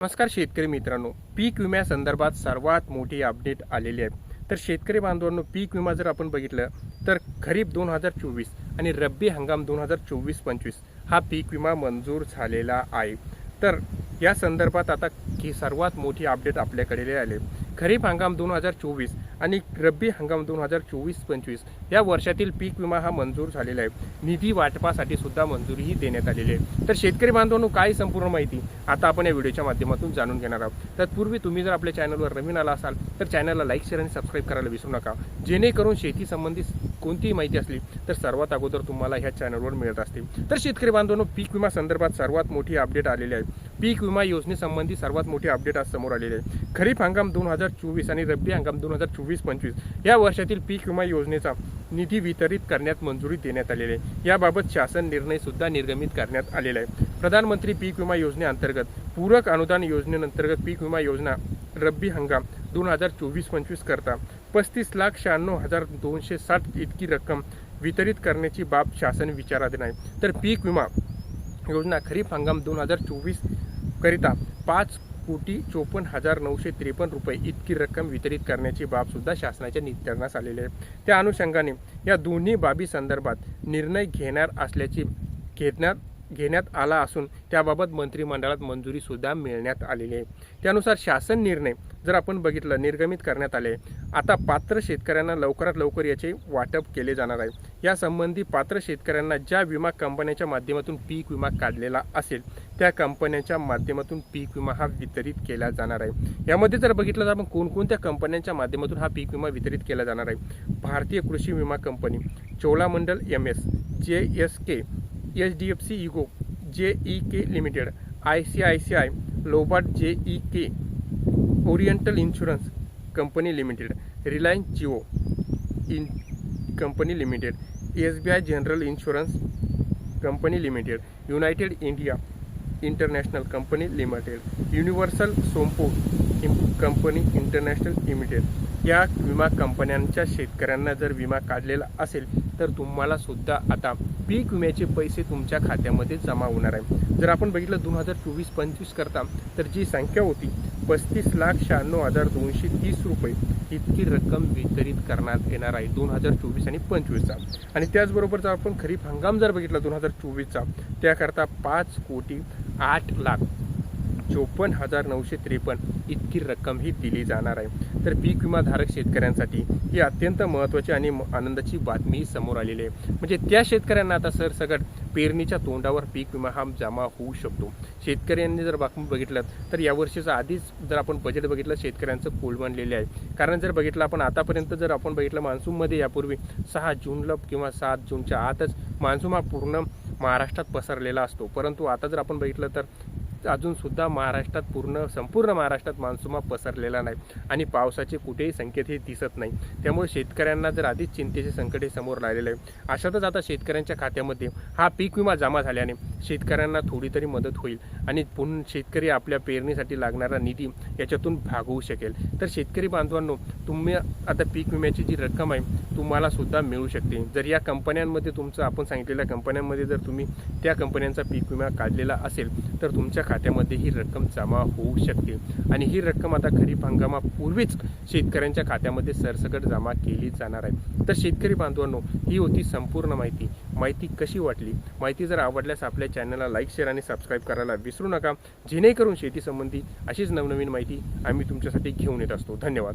नमस्कार शेतकरी मित्रांनो, पीक विम्यासंदर्भात सर्वात मोठी अपडेट आलेली आहे। तर शेतकरी बांधवांनो, पीक विमा जर आपण बघितलं तर खरीप 2024 आणि रब्बी हंगाम 2024-25 हा पीक विमा मंजूर झालेला आहे। तर या संदर्भात आता ही सर्वात मोठी अपडेट आपल्याकडे आले। खरीप हंगाम 2024 आणि रब्बी हंगाम 2024-25 या वर्षातील पीक विमा हा मंजूर झालेला आहे। निधी वाटपासाठी सुद्धा मंजुरीही देण्यात आलेली आहे। तर शेतकरी बांधवांनो, काय संपूर्ण माहिती आता आपण या व्हिडिओच्या माध्यमातून जाणून घेणार आहोत। तत्पूर्वी तुम्ही जर आपल्या चॅनलवर नवीन आला असाल तर चॅनलला लाईक, शेअर आणि सबस्क्राईब करायला विसरू नका, जेणेकरून शेती संबंधित कोणतीही माहिती असली तर सर्वात अगोदर तुम्हाला ह्या चॅनलवर मिळत असते। तर शेतकरी बांधवांनो, पीक विमा संदर्भात सर्वात मोठी अपडेट आलेली आहे। पीक विमा योजनेसंबंधी सर्वात मोठी अपडेट आज समोर आलेली आहे। खरीप हंगाम 2024 आणि रब्बी हंगाम 2024-25 या वर्षातील पीक विमा योजनेचा निधी वितरित करण्यात मंजुरी देण्यात आलेली आहे। याबाबत शासन निर्णय सुद्धा निर्गमित करण्यात आलेला आहे। प्रधानमंत्री पीक विमा योजनेअंतर्गत पूरक अनुदान योजनेअंतर्गत पीक विमा योजना रब्बी हंगाम 2024-25 करता 35,96,260 इतकी रक्कम वितरित करण्याची बाब शासन विचाराधीन आहे। तर पीक विमा योजना खरीप हंगाम 2024 करिता 5,54,953 रुपये इतकी रक्कम वितरित करण्याची बाब सुद्धा शासनाच्या निदर्शनास आलेली आहे। त्या अनुषंगाने या दोन्ही बाबी संदर्भात निर्णय घेण्यात आला असून त्याबाबत मंत्रिमंडळात मंजुरी सुद्धा मिळण्यात आलेली आहे। त्यानुसार शासन निर्णय जर आपण बघितलं निर्गमित करण्यात आले। आता पात्र शेतकऱ्यांना लवकरात लवकर याचे वाटप केले जाणार आहे। या संबंधी पात्र शेतकऱ्यांना ज्या विमा कंपन्यांच्या माध्यमातून पीक विमा काढलेला असेल त्या कंपन्यांच्या माध्यमातून पीक विमा हा वितरित केला जाणार आहे। यामध्ये जर बघितलं तर आपण कोणकोणत्या कंपन्यांच्या माध्यमातून हा पीक विमा वितरित केला जाणार आहे। भारतीय कृषी विमा company, Cholamandalam MS, JSK, HDFC Ergo, JEK limited, ICICI Lombard JEK, oriental insurance company limited, Reliance Jio company limited, SBI general insurance company limited, united India international company limited, universal Sompo company international limited या विमा कंपन्यांच्या शेतकऱ्यांना जर विमा काढलेला असेल तर तुम्हाला सुद्धा आता पीक विम्याचे पैसे तुमच्या खात्यामध्ये जमा होणार आहे। जर आपण बघितलं 2024-25 करता तर जी संख्या होती 35,96,230 रुपये इतकी रक्कम वितरित करण्यात येणार आहे 2024 आणि 25चा। आणि त्याचबरोबर जर आपण खरीप हंगाम जर बघितला 2024चा त्याकरता 5,08,54,953 इतकी रक्कम ही दिली जाणार आहे। तर पीक विमा धारक शेतकऱ्यांसाठी ही अत्यंत महत्त्वाची आणि आनंदाची बातमी समोर आलेली आहे। म्हणजे त्या शेतकऱ्यांना आता सरसकट पेरणीच्या तोंडावर पीक विमा हा जमा होऊ शकतो। शेतकऱ्यांनी जर बघितलं तर यावर्षीचं आधीच जर आपण बजेट बघितलं शेतकऱ्यांचं कोलमडलेले आहे। कारण जर बघितलं आपण आतापर्यंत जर आपण बघितलं मान्सूनमध्ये यापूर्वी 6 जूनला किंवा 7 जूनच्या आतच मान्सून हा पूर्ण महाराष्ट्रात पसरलेला असतो, परंतु आता जर आपण बघितलं तर अजून सुद्धा महाराष्ट्रात संपूर्ण महाराष्ट्रात मान्सून पसरलेला नाही आणि पावसाचे कुठेही संकेत हे दिसत नाही। त्यामुळे शेतकऱ्यांना जर आधीच चिंतेचे संकट हे समोर आलेले आहे। अशातच आता शेतकऱ्यांच्या खात्यामध्ये हा पीक विमा जमा झाल्याने शेतकऱ्यांना थोडी तरी मदत होईल आणि पुन्हा शेतकरी आपल्या पेरणीसाठी लागणारा निधी याच्यातून भागवू शकेल। तर शेतकरी बांधवांनो, तुम्ही आता पीक विम्याची जी रक्कम आहे तुम्हाला सुद्धा मिळू शकते। जर या कंपन्यांमध्ये तुमचं आपण सांगितलेल्या कंपन्यांमध्ये जर तुम्ही त्या कंपन्यांचा पीक विमा काढलेला असेल तर तुमच्या खात्यामध्ये ही रक्कम जमा होऊ शकते आणि ही रक्कम आता खरीप हंगामापूर्वीच शेतकऱ्यांच्या खात्यामध्ये सरसकट जमा केली जाणार आहे। तर शेतकरी बांधवांनो, ही होती संपूर्ण माहिती कशी वाटली? माहिती जर आवडल्यास आपल्या चॅनलला लाईक, शेअर आणि सबस्क्राईब करायला विसरू नका, जेणेकरून शेती संबंधी अशीच नवनवीन माहिती आम्ही तुमच्यासाठी घेऊन येत असतो। धन्यवाद।